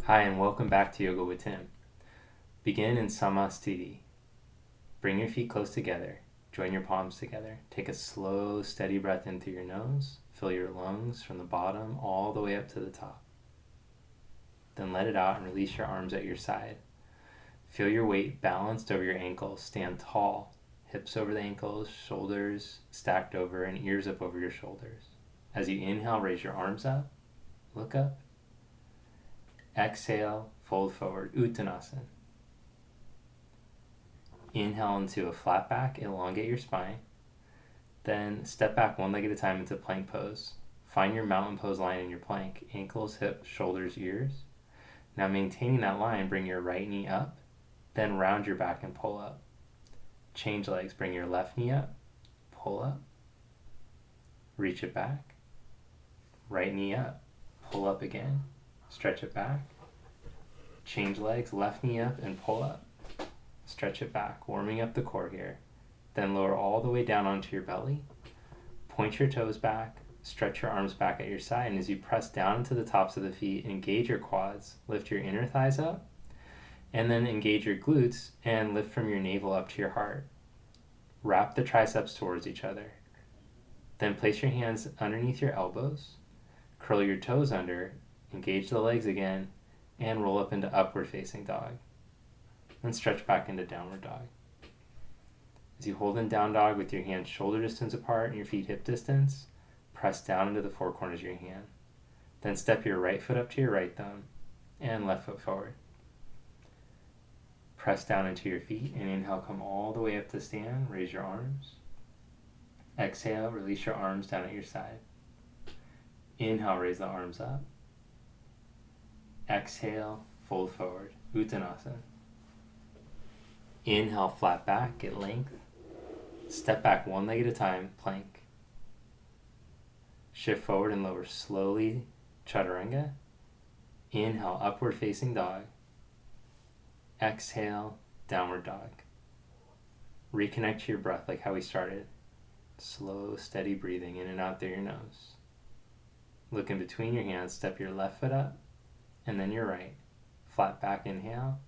Hi, and welcome back to Yoga with Tim. Begin in Samasthiti. Bring your feet close together. Join your palms together. Take a slow, steady breath in through your nose. Fill your lungs from the bottom all the way up to the top. Then let it out and release your arms at your side. Feel your weight balanced over your ankles. Stand tall. Hips over the ankles, shoulders stacked over, and ears up over your shoulders. As you inhale, raise your arms up. Look up. Exhale, fold forward, Uttanasana. Inhale into a flat back, elongate your spine. Then step back one leg at a time into plank pose. Find your mountain pose line in your plank, ankles, hips, shoulders, ears. Now maintaining that line, bring your right knee up, then round your back and pull up. Change legs, bring your left knee up, pull up, reach it back, right knee up, pull up again, stretch it back, change legs, left knee up and pull up, stretch it back, warming up the core here. Then lower all the way down onto your belly, point your toes back, stretch your arms back at your side, and as you press down into the tops of the feet, engage your quads, lift your inner thighs up, and then engage your glutes and lift from your navel up to your heart. Wrap the triceps towards each other. Then place your hands underneath your elbows, curl your toes under, engage the legs again, and roll up into upward facing dog. Then stretch back into downward dog. As you hold in down dog with your hands shoulder distance apart and your feet hip distance, press down into the four corners of your hand. Then step your right foot up to your right thumb and left foot forward. Press down into your feet and inhale, come all the way up to stand, raise your arms. Exhale, release your arms down at your side. Inhale, raise the arms up. Exhale, fold forward, Uttanasana. Inhale, flat back, get length. Step back one leg at a time, plank. Shift forward and lower slowly, Chaturanga. Inhale, upward facing dog. Exhale, downward dog. Reconnect to your breath like how we started. Slow, steady breathing in and out through your nose. Look in between your hands, step your left foot up, and then your right. Flat back inhale.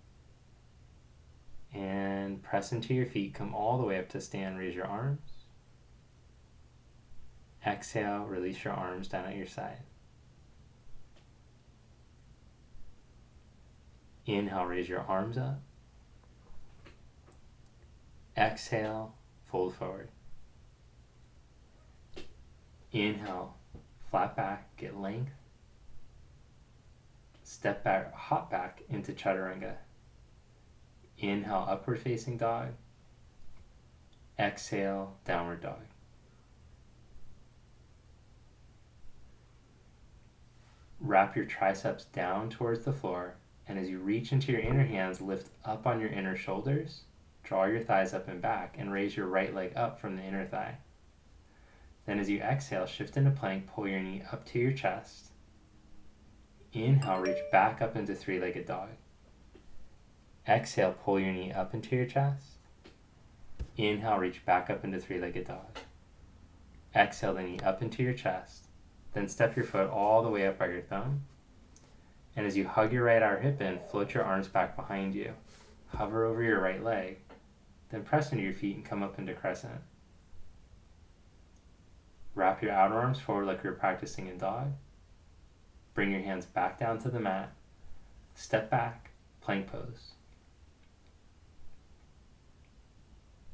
And press into your feet, come all the way up to stand, raise your arms. Exhale, release your arms down at your side. Inhale, raise your arms up. Exhale, fold forward. Inhale, flat back, get length. Step back, hop back into Chaturanga. Inhale, upward facing dog. Exhale, downward dog. Wrap your triceps down towards the floor, and as you reach into your inner hands, lift up on your inner shoulders, draw your thighs up and back, and raise your right leg up from the inner thigh. Then as you exhale, shift into plank, pull your knee up to your chest. Inhale, reach back up into three-legged dog. Exhale, pull your knee up into your chest. Inhale, reach back up into three-legged dog. Exhale the knee up into your chest. Then step your foot all the way up by your thumb. And as you hug your right outer hip in, float your arms back behind you. Hover over your right leg. Then press into your feet and come up into crescent. Wrap your outer arms forward like we were practicing in dog. Bring your hands back down to the mat. Step back, plank pose.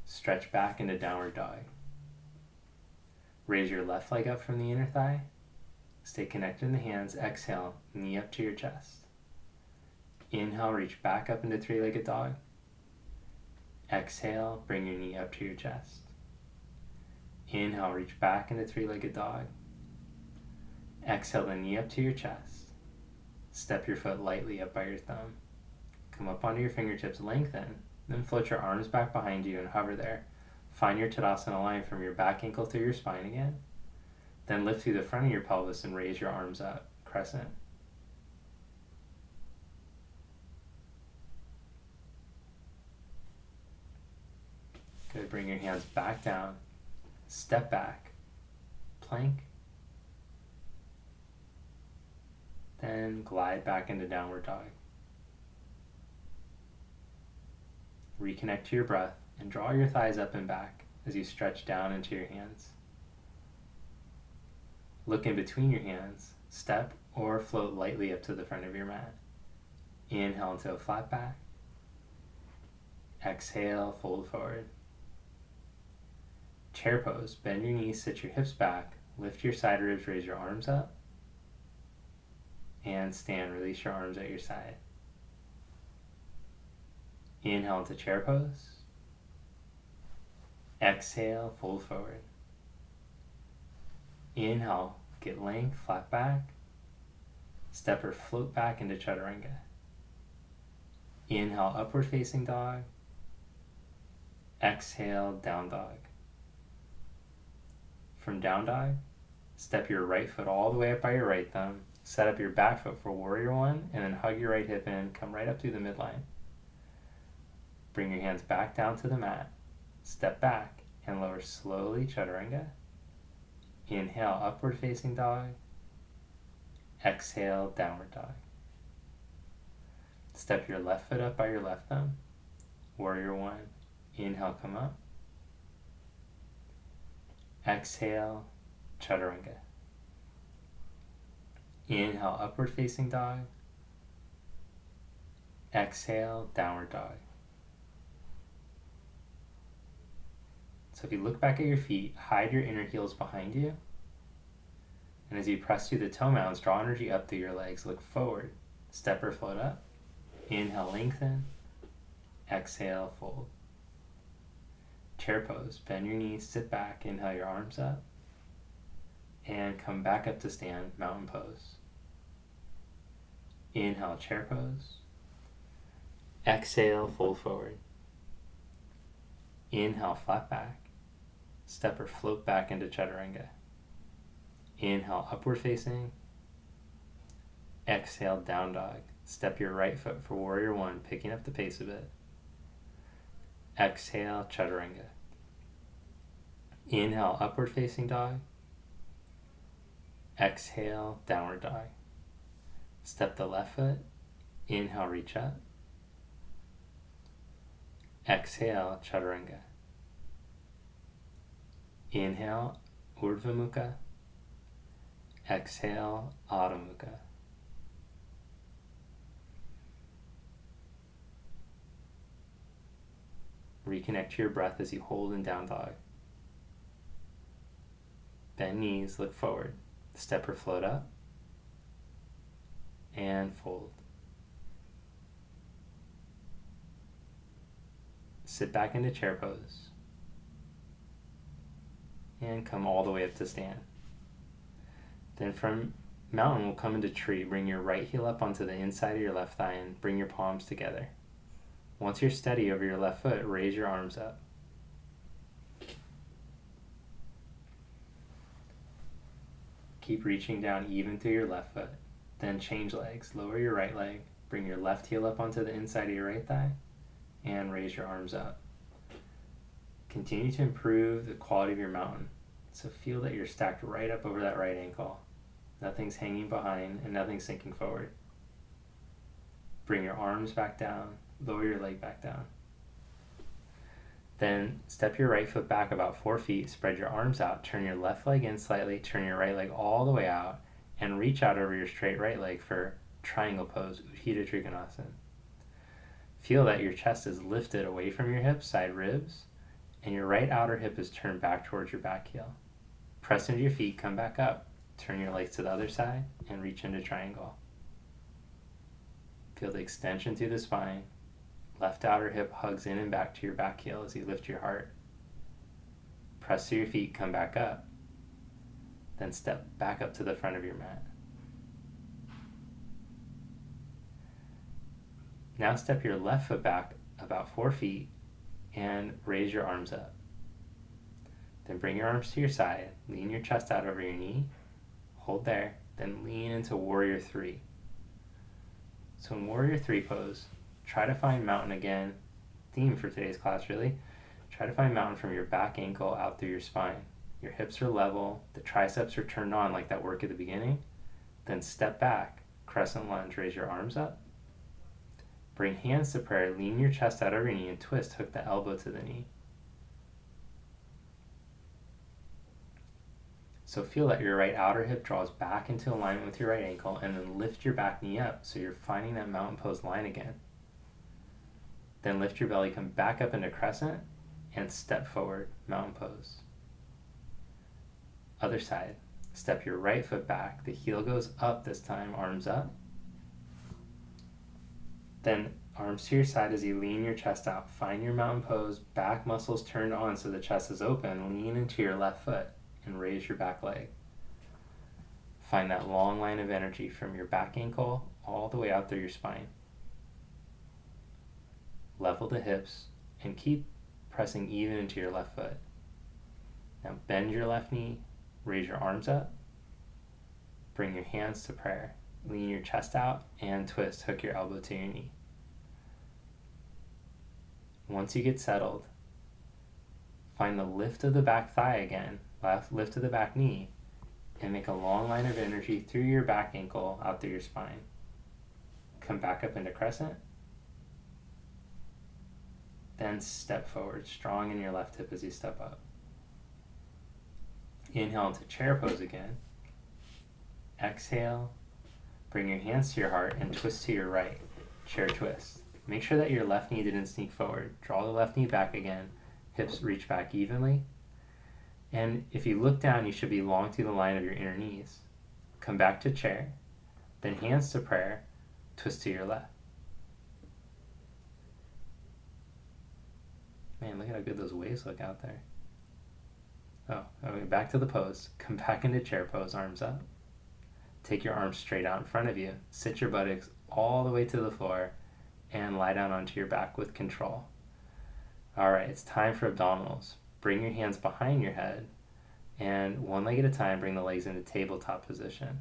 Stretch back into downward dog. Raise your left leg up from the inner thigh. Stay connected in the hands. Exhale, knee up to your chest. Inhale, reach back up into three-legged dog. Exhale, bring your knee up to your chest. Inhale, reach back into three-legged dog. Exhale the knee up to your chest. Step your foot lightly up by your thumb. Come up onto your fingertips, lengthen. Then float your arms back behind you and hover there. Find your Tadasana line from your back ankle through your spine again. Then lift through the front of your pelvis and raise your arms up, crescent. Good, bring your hands back down. Step back, plank. Then glide back into downward dog. Reconnect to your breath and draw your thighs up and back as you stretch down into your hands. Look in between your hands, step or float lightly up to the front of your mat. Inhale into a flat back. Exhale, fold forward. Chair pose, bend your knees, sit your hips back, lift your side ribs, raise your arms up. And stand, release your arms at your side. Inhale into chair pose. Exhale, fold forward. Inhale, get length, flat back. Step or float back into chaturanga. Inhale, upward facing dog. Exhale, down dog. From down dog, step your right foot all the way up by your right thumb. Set up your back foot for warrior one, and then hug your right hip in, come right up through the midline. Bring your hands back down to the mat. Step back and lower slowly, chaturanga. Inhale, upward facing dog. Exhale, downward dog. Step your left foot up by your left thumb. Warrior one. Inhale, come up. Exhale, chaturanga. Inhale, upward facing dog. Exhale, downward dog. So if you look back at your feet, hide your inner heels behind you. And as you press through the toe mounds, draw energy up through your legs. Look forward. Step or float up. Inhale, lengthen. Exhale, fold. Chair pose. Bend your knees, sit back. Inhale your arms up. And come back up to stand, mountain pose. Inhale, chair pose. Exhale, fold forward. Inhale, flat back. Step or float back into chaturanga. Inhale, upward facing. Exhale, down dog. Step your right foot for warrior one, picking up the pace a bit. Exhale, chaturanga. Inhale, upward facing dog. Exhale, downward dog. Step the left foot. Inhale, reach up. Exhale, chaturanga. Inhale, urdhva mukha. Exhale, adho mukha. Reconnect to your breath as you hold in down dog. Bend knees, look forward. Step or float up. And fold. Sit back into chair pose. And come all the way up to stand. Then from mountain, we'll come into tree. Bring your right heel up onto the inside of your left thigh and bring your palms together. Once you're steady over your left foot, raise your arms up. Keep reaching down even through your left foot. Then change legs. Lower your right leg. Bring your left heel up onto the inside of your right thigh and raise your arms up. Continue to improve the quality of your mountain. So feel that you're stacked right up over that right ankle. Nothing's hanging behind and nothing's sinking forward. Bring your arms back down. Lower your leg back down. Then step your right foot back about 4 feet, spread your arms out, turn your left leg in slightly, turn your right leg all the way out, and reach out over your straight right leg for triangle pose, Utthita Trikonasana. Feel that your chest is lifted away from your hips, side ribs, and your right outer hip is turned back towards your back heel. Press into your feet, come back up, turn your legs to the other side, and reach into triangle. Feel the extension through the spine. Left outer hip hugs in and back to your back heel as you lift your heart. Press through your feet, come back up. Then step back up to the front of your mat. Now step your left foot back about 4 feet and raise your arms up. Then bring your arms to your side, lean your chest out over your knee, hold there, then lean into warrior three. So in warrior three pose, try to find mountain again. Theme for today's class really. Try to find mountain from your back ankle out through your spine. Your hips are level, the triceps are turned on like that work at the beginning. Then step back, crescent lunge, raise your arms up. Bring hands to prayer, lean your chest out over your knee and twist, hook the elbow to the knee. So feel that your right outer hip draws back into alignment with your right ankle, and then lift your back knee up so you're finding that mountain pose line again. Then lift your belly, come back up into crescent, and step forward, mountain pose. Other side, step your right foot back, the heel goes up this time, arms up. Then arms to your side as you lean your chest out. Find your mountain pose, back muscles turned on so the chest is open. Lean into your left foot and raise your back leg. Find that long line of energy from your back ankle all the way out through your spine. Level the hips and keep pressing even into your left foot. Now bend your left knee, raise your arms up, bring your hands to prayer. Lean your chest out and twist, hook your elbow to your knee. Once you get settled, find the lift of the back thigh again, lift of the back knee, and make a long line of energy through your back ankle out through your spine. Come back up into crescent. Then step forward, strong in your left hip as you step up. Inhale into chair pose again. Exhale. Bring your hands to your heart and twist to your right. Chair twist. Make sure that your left knee didn't sneak forward. Draw the left knee back again. Hips reach back evenly. And if you look down, you should be long through the line of your inner knees. Come back to chair. Then hands to prayer. Twist to your left. Man, look at how good those waves look out there. Okay, back to the pose. Come back into chair pose, arms up. Take your arms straight out in front of you. Sit your buttocks all the way to the floor and lie down onto your back with control. All right, it's time for abdominals. Bring your hands behind your head and one leg at a time, bring the legs into tabletop position.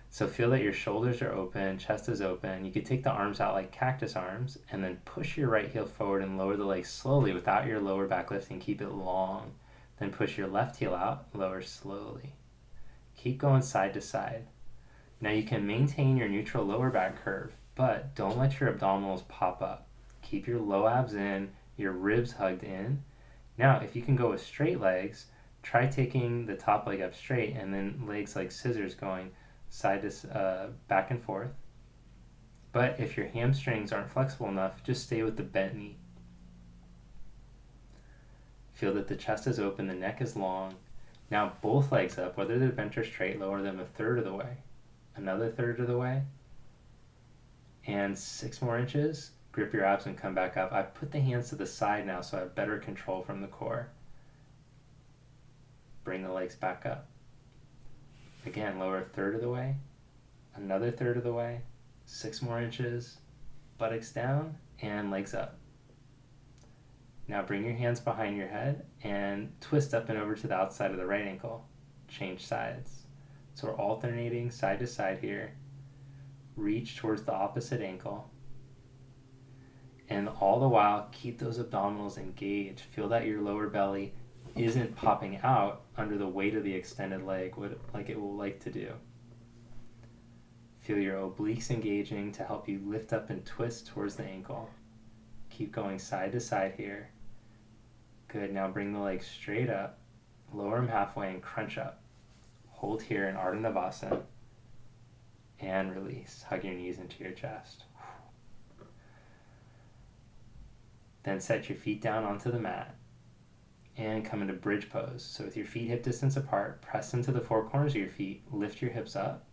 So feel that your shoulders are open, chest is open. You could take the arms out like cactus arms and then push your right heel forward and lower the legs slowly without your lower back lifting. Keep it long. Then push your left heel out, lower slowly. Keep going side to side. Now you can maintain your neutral lower back curve, but don't let your abdominals pop up. Keep your low abs in, your ribs hugged in. Now, if you can go with straight legs, try taking the top leg up straight and then legs like scissors going side to back and forth. But if your hamstrings aren't flexible enough, just stay with the bent knee. Feel that the chest is open, the neck is long. Now both legs up, whether they're bent or straight, lower them a third of the way. Another third of the way. And 6 more inches. Grip your abs and come back up. I put the hands to the side now so I have better control from the core. Bring the legs back up. Again, lower a third of the way. Another third of the way. 6 more inches. Buttocks down and legs up. Now bring your hands behind your head and twist up and over to the outside of the right ankle. Change sides. So we're alternating side to side here. Reach towards the opposite ankle. And all the while, keep those abdominals engaged. Feel that your lower belly isn't popping out under the weight of the extended leg like it will like to do. Feel your obliques engaging to help you lift up and twist towards the ankle. Keep going side to side here. Good, now bring the legs straight up, lower them halfway and crunch up. Hold here in Ardha Navasana and release. Hug your knees into your chest. Then set your feet down onto the mat and come into bridge pose. So with your feet hip distance apart, press into the 4 corners of your feet, lift your hips up.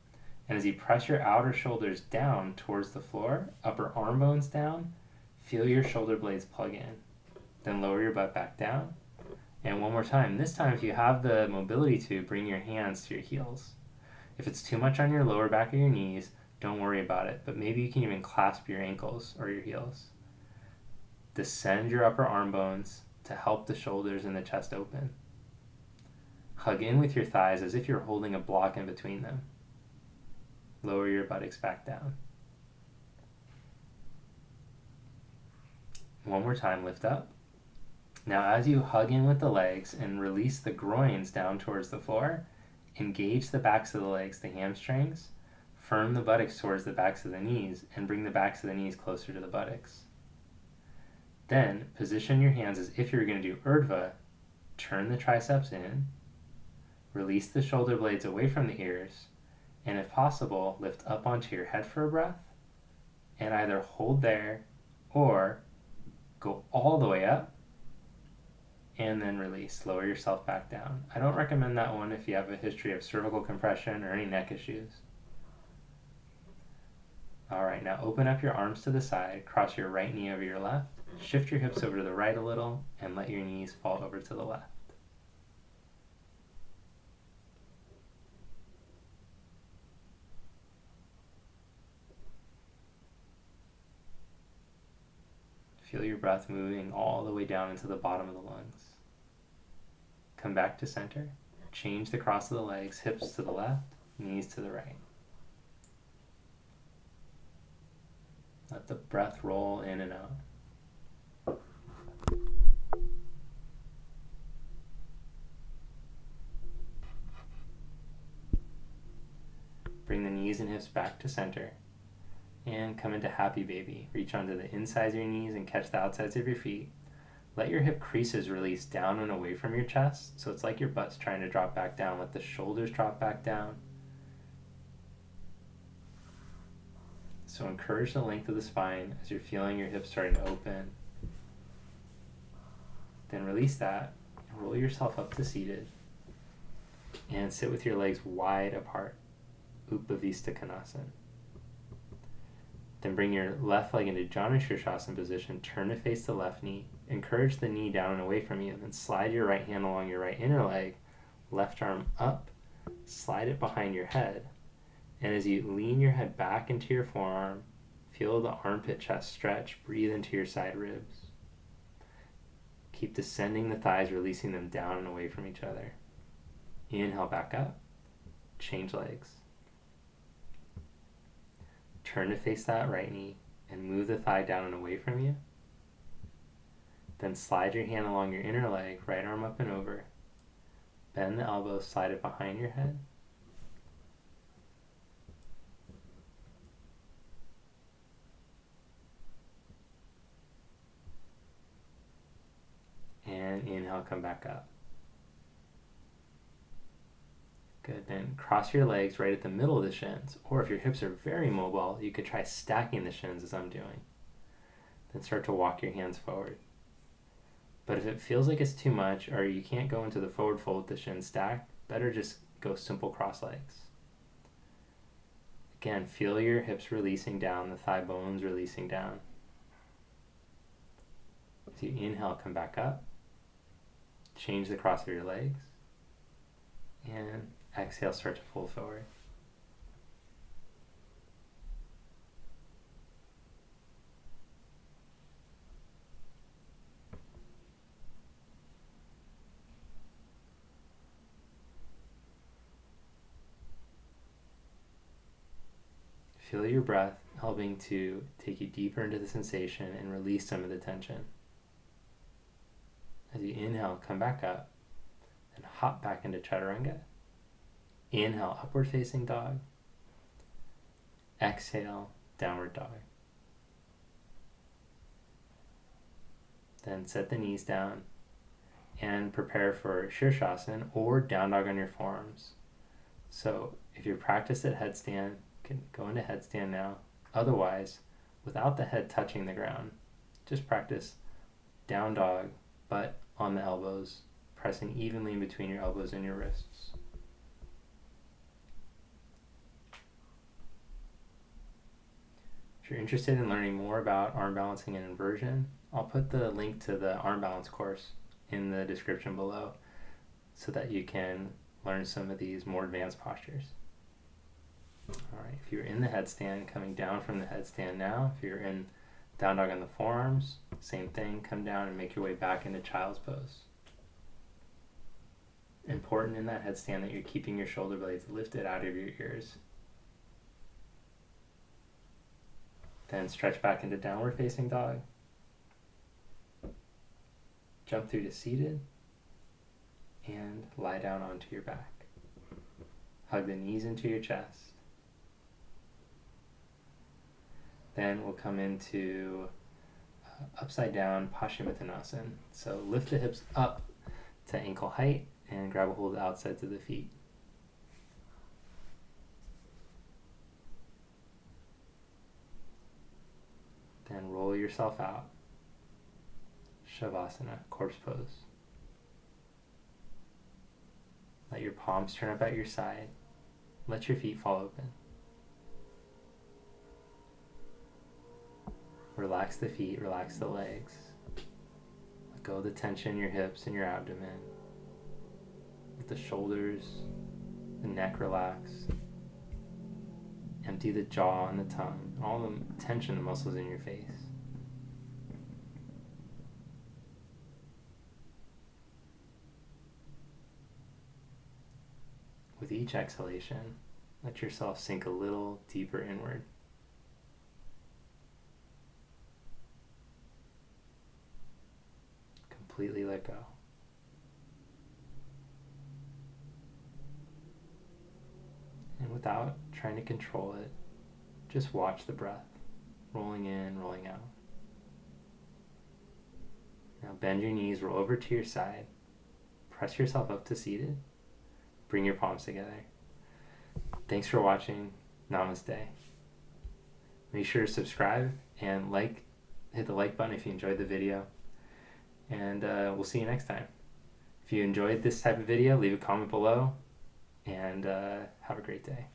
And as you press your outer shoulders down towards the floor, upper arm bones down, feel your shoulder blades plug in. Then lower your butt back down. And one more time. This time, if you have the mobility to, bring your hands to your heels. If it's too much on your lower back or your knees, don't worry about it. But maybe you can even clasp your ankles or your heels. Descend your upper arm bones to help the shoulders and the chest open. Hug in with your thighs as if you're holding a block in between them. Lower your buttocks back down. One more time, lift up. Now as you hug in with the legs and release the groins down towards the floor, engage the backs of the legs, the hamstrings. Firm the buttocks towards the backs of the knees and bring the backs of the knees closer to the buttocks. Then position your hands as if you're going to do urdhva. Turn the triceps in, release the shoulder blades away from the ears, and if possible, lift up onto your head for a breath, and either hold there or go all the way up and then release. Lower yourself back down. I don't recommend that one if you have a history of cervical compression or any neck issues. All right, now open up your arms to the side, cross your right knee over your left, shift your hips over to the right a little, and let your knees fall over to the left. Feel your breath moving all the way down into the bottom of the lungs. Come back to center. Change the cross of the legs, hips to the left, knees to the right. Let the breath roll in and out. Bring the knees and hips back to center. And come into happy baby. Reach onto the insides of your knees and catch the outsides of your feet. Let your hip creases release down and away from your chest. So it's like your butt's trying to drop back down. Let the shoulders drop back down. So encourage the length of the spine as you're feeling your hips starting to open. Then release that. Roll yourself up to seated. And sit with your legs wide apart. Upavista Konasana. Then bring your left leg into Janu Shirshasana position. Turn to face the left knee. Encourage the knee down and away from you. Then slide your right hand along your right inner leg. Left arm up. Slide it behind your head. And as you lean your head back into your forearm, feel the armpit chest stretch. Breathe into your side ribs. Keep descending the thighs, releasing them down and away from each other. Inhale back up. Change legs. Turn to face that right knee and move the thigh down and away from you. Then slide your hand along your inner leg, right arm up and over. Bend the elbow, slide it behind your head. And inhale, come back up. Good, then cross your legs right at the middle of the shins, or if your hips are very mobile, you could try stacking the shins as I'm doing. Then start to walk your hands forward. But if it feels like it's too much, or you can't go into the forward fold with the shins stacked, better just go simple cross legs. Again, feel your hips releasing down, the thigh bones releasing down. As you inhale, come back up. Change the cross of your legs. And exhale, start to fold forward. Feel your breath helping to take you deeper into the sensation and release some of the tension. As you inhale, come back up and hop back into Chaturanga. Inhale, upward facing dog. Exhale, downward dog. Then set the knees down and prepare for Shirshasana or down dog on your forearms. So if you're practiced at headstand, you can go into headstand now. Otherwise, without the head touching the ground, just practice down dog, but on the elbows, pressing evenly in between your elbows and your wrists. If you're interested in learning more about arm balancing and inversion, I'll put the link to the arm balance course in the description below so that you can learn some of these more advanced postures. All right, if you're in the headstand, coming down from the headstand now. If you're in down dog on the forearms, same thing, come down and make your way back into child's pose. Important in that headstand that you're keeping your shoulder blades lifted out of your ears. Then stretch back into downward facing dog. Jump through to seated and lie down onto your back. Hug the knees into your chest. Then we'll come into upside down Paschimottanasana. So lift the hips up to ankle height and grab a hold of the outsides of the feet. Then roll yourself out. Shavasana, corpse pose. Let your palms turn up at your side. Let your feet fall open. Relax the feet, relax the legs. Let go of the tension in your hips and your abdomen. Let the shoulders, the neck relax. Empty the jaw and the tongue, and all the tension, the muscles in your face. With each exhalation, let yourself sink a little deeper inward. Completely let go. And without trying to control it, just watch the breath, rolling in, rolling out. Now bend your knees, roll over to your side, press yourself up to seated, bring your palms together. Thanks for watching. Namaste. Make sure to subscribe and hit the like button if you enjoyed the video. And we'll see you next time. If you enjoyed this type of video, leave a comment below, and have a great day.